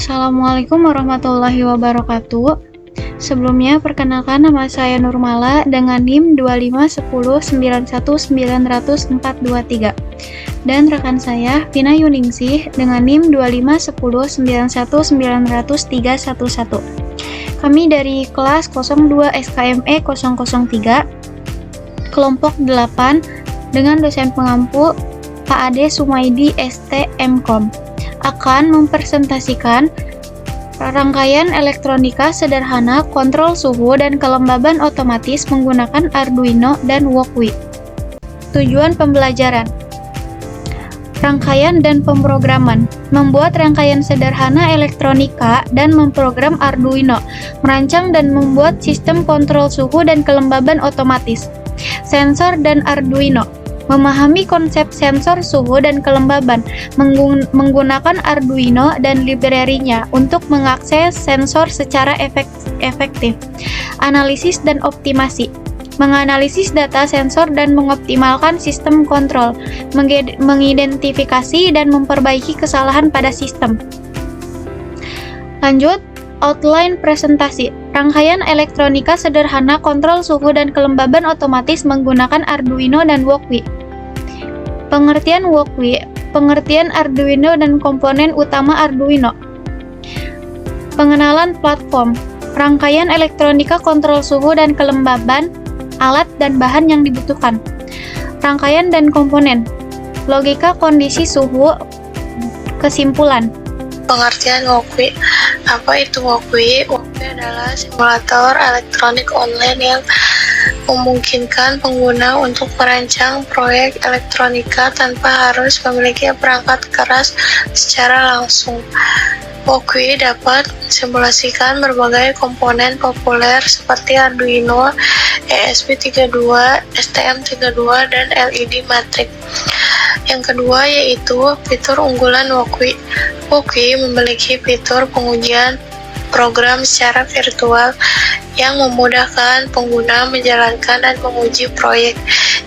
Assalamualaikum warahmatullahi wabarakatuh. Sebelumnya, perkenalkan nama saya Nurmala dengan NIM 25109190423. Dan rekan saya, Vina Yuningsih dengan NIM 25109190311. Kami dari kelas 02 SKME 003, kelompok 8, dengan dosen pengampu Pak Ade Sumaidi ST Mkom, akan mempresentasikan rangkaian elektronika sederhana kontrol suhu dan kelembaban otomatis menggunakan Arduino dan Walkwi. Tujuan pembelajaran: rangkaian dan pemrograman, membuat rangkaian sederhana elektronika dan memprogram Arduino, merancang dan membuat sistem kontrol suhu dan kelembaban otomatis, sensor dan Arduino, memahami konsep sensor suhu dan kelembaban, menggunakan Arduino dan library-nya untuk mengakses sensor secara efektif, analisis dan optimasi, menganalisis data sensor dan mengoptimalkan sistem kontrol, mengidentifikasi dan memperbaiki kesalahan pada sistem. Lanjut, outline presentasi. Rangkaian elektronika sederhana kontrol suhu dan kelembaban otomatis menggunakan Arduino dan Walkwi. Pengertian Walkwi, pengertian Arduino dan komponen utama Arduino. Pengenalan platform, rangkaian elektronika kontrol suhu dan kelembaban, alat dan bahan yang dibutuhkan. Rangkaian dan komponen, logika kondisi suhu, kesimpulan. Pengertian Walkwi. Apa itu Walkwi? Walkwi adalah simulator elektronik online yang memungkinkan pengguna untuk merancang proyek elektronika tanpa harus memiliki perangkat keras secara langsung. Walkwi dapat simulasikan berbagai komponen populer seperti Arduino, ESP32, STM32, dan LED matrix. Yang kedua yaitu fitur unggulan Walkwi. Walkwi memiliki fitur pengujian program secara virtual yang memudahkan pengguna menjalankan dan menguji proyek.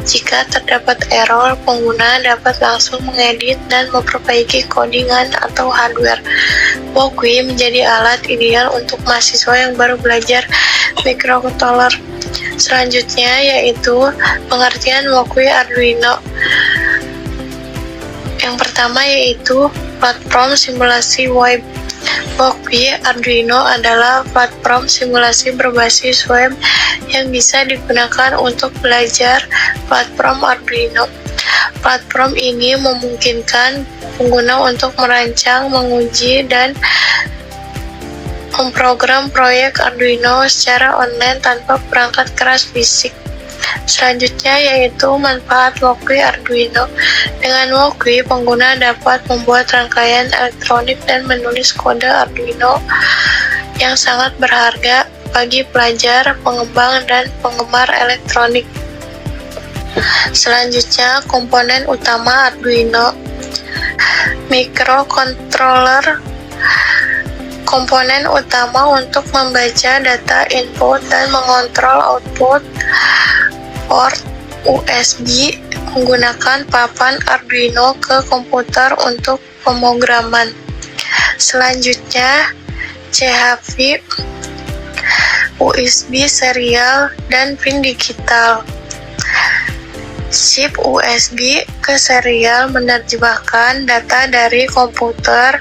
Jika terdapat error, pengguna dapat langsung mengedit dan memperbaiki codingan atau hardware. Walkwi menjadi alat ideal untuk mahasiswa yang baru belajar microcontroller. Selanjutnya yaitu pengertian Walkwi Arduino. Yang pertama yaitu platform simulasi web. Walkwi Arduino adalah platform simulasi berbasis web yang bisa digunakan untuk belajar platform Arduino. Platform ini memungkinkan pengguna untuk merancang, menguji, dan memprogram proyek Arduino secara online tanpa perangkat keras fisik. Selanjutnya yaitu manfaat Walkwi Arduino. Dengan Walkwi, pengguna dapat membuat rangkaian elektronik dan menulis kode Arduino yang sangat berharga bagi pelajar, pengembang, dan penggemar elektronik. Selanjutnya, komponen utama Arduino. Microcontroller, komponen utama untuk membaca data input dan mengontrol output. Port USB menggunakan papan Arduino ke komputer untuk pemrograman. Selanjutnya, CHV, USB serial, dan pin digital. Chip USB ke serial menerjemahkan data dari komputer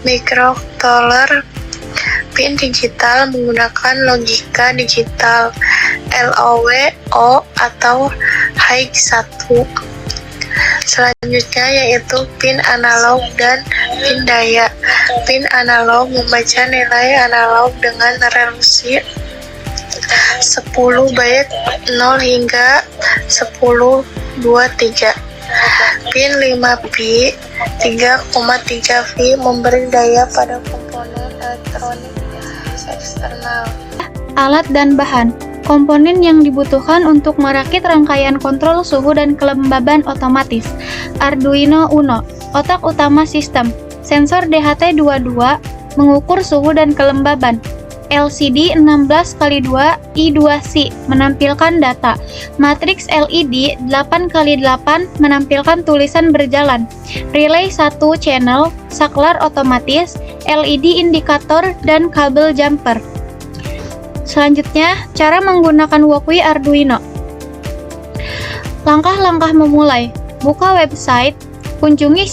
microcontroller. Pin digital menggunakan logika digital LOW atau high 1. Selanjutnya yaitu pin analog dan pin daya. Pin analog membaca nilai analog dengan resolusi 10 bit 0 hingga 1023. Pin 5V 3,3V memberi daya pada komponen elektronik eksternal. Alat dan bahan, komponen yang dibutuhkan untuk merakit rangkaian kontrol suhu dan kelembaban otomatis. Arduino Uno, otak utama sistem. Sensor DHT22 mengukur suhu dan kelembaban. LCD 16x2 I2C menampilkan data. Matriks LED 8x8 menampilkan tulisan berjalan. Relay 1 channel, saklar otomatis, LED indikator, dan kabel jumper. Selanjutnya, cara menggunakan Walkway Arduino. Langkah-langkah memulai. Buka website, kunjungi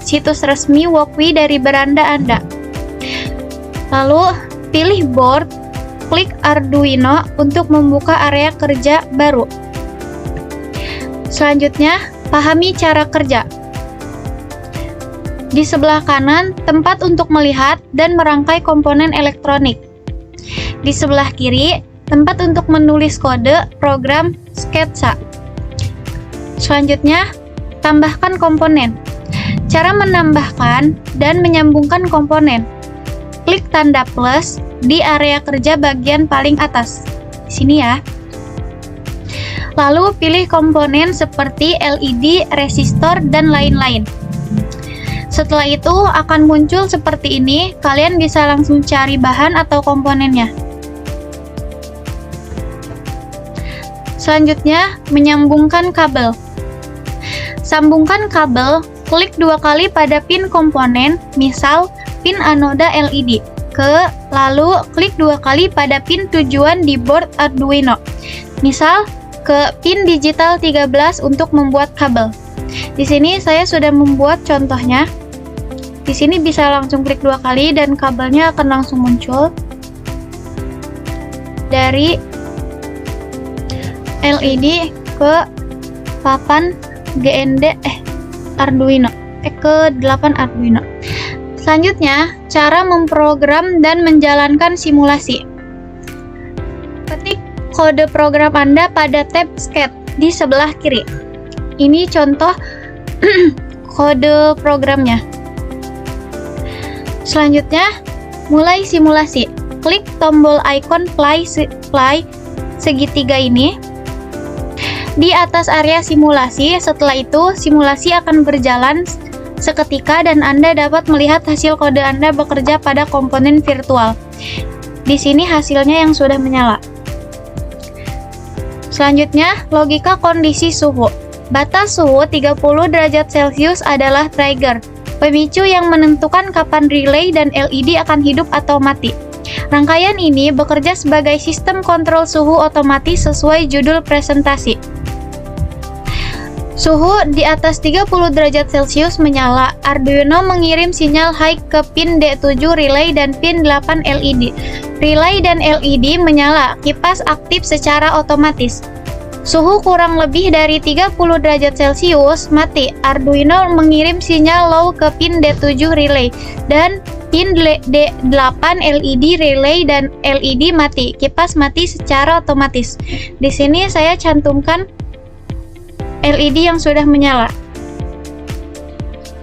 situs resmi Walkway dari beranda Anda. Lalu, pilih board, klik Arduino untuk membuka area kerja baru. Selanjutnya, pahami cara kerja. Di sebelah kanan, tempat untuk melihat dan merangkai komponen elektronik. Di sebelah kiri, tempat untuk menulis kode program sketsa. Selanjutnya, tambahkan komponen. Cara menambahkan dan menyambungkan komponen. Klik tanda plus di area kerja bagian paling atas. Di sini ya. Lalu pilih komponen seperti LED, resistor, dan lain-lain. Setelah itu akan muncul seperti ini, kalian bisa langsung cari bahan atau komponennya. Selanjutnya, menyambungkan kabel. Sambungkan kabel, klik 2 kali pada pin komponen, misal pin anoda LED, lalu klik 2 kali pada pin tujuan di board Arduino, misal ke pin digital 13 untuk membuat kabel. Di sini saya sudah membuat contohnya. Di sini bisa langsung klik 2 kali dan kabelnya akan langsung muncul dari LED ke papan Arduino, ke 8 Arduino. Selanjutnya, cara memprogram dan menjalankan simulasi. Ketik kode program Anda pada tab Sketch di sebelah kiri. Ini contoh kode programnya. Selanjutnya, mulai simulasi. Klik tombol icon play segitiga ini di atas area simulasi. Setelah itu, simulasi akan berjalan seketika dan Anda dapat melihat hasil kode Anda bekerja pada komponen virtual. Di sini hasilnya yang sudah menyala. Selanjutnya, logika kondisi suhu. Batas suhu 30 derajat Celcius adalah trigger, pemicu yang menentukan kapan relay dan LED akan hidup atau mati. Rangkaian ini bekerja sebagai sistem kontrol suhu otomatis sesuai judul presentasi. Suhu di atas 30 derajat Celcius menyala. Arduino mengirim sinyal high ke pin D7 relay dan pin 8 LED. Relay dan LED menyala, kipas aktif secara otomatis. Suhu kurang lebih dari 30 derajat Celcius, mati. Arduino mengirim sinyal low ke pin D7 relay dan pin D8 LED relay dan LED mati. Kipas mati secara otomatis. Di sini saya cantumkan LED yang sudah menyala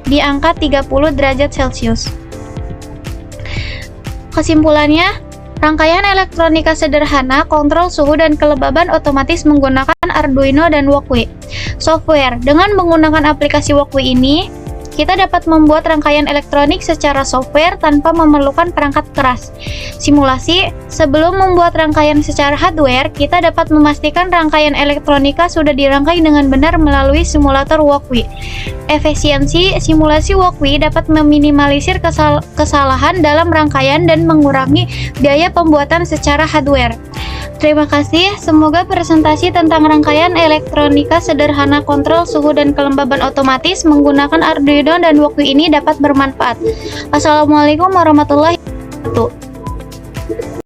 di angka 30 derajat Celcius. Kesimpulannya, rangkaian elektronika sederhana, kontrol suhu dan kelembaban otomatis menggunakan Arduino dan Walkway software. Dengan menggunakan aplikasi Walkway ini, kita dapat membuat rangkaian elektronik secara software tanpa memerlukan perangkat keras. Simulasi, sebelum membuat rangkaian secara hardware, kita dapat memastikan rangkaian elektronika sudah dirangkai dengan benar melalui simulator Walkway. Efisiensi, simulasi Walkway dapat meminimalisir kesalahan dalam rangkaian dan mengurangi biaya pembuatan secara hardware. Terima kasih, semoga presentasi tentang rangkaian elektronika sederhana kontrol suhu dan kelembaban otomatis menggunakan Arduino dan Walkway ini dapat bermanfaat. Wassalamualaikum warahmatullahi wabarakatuh.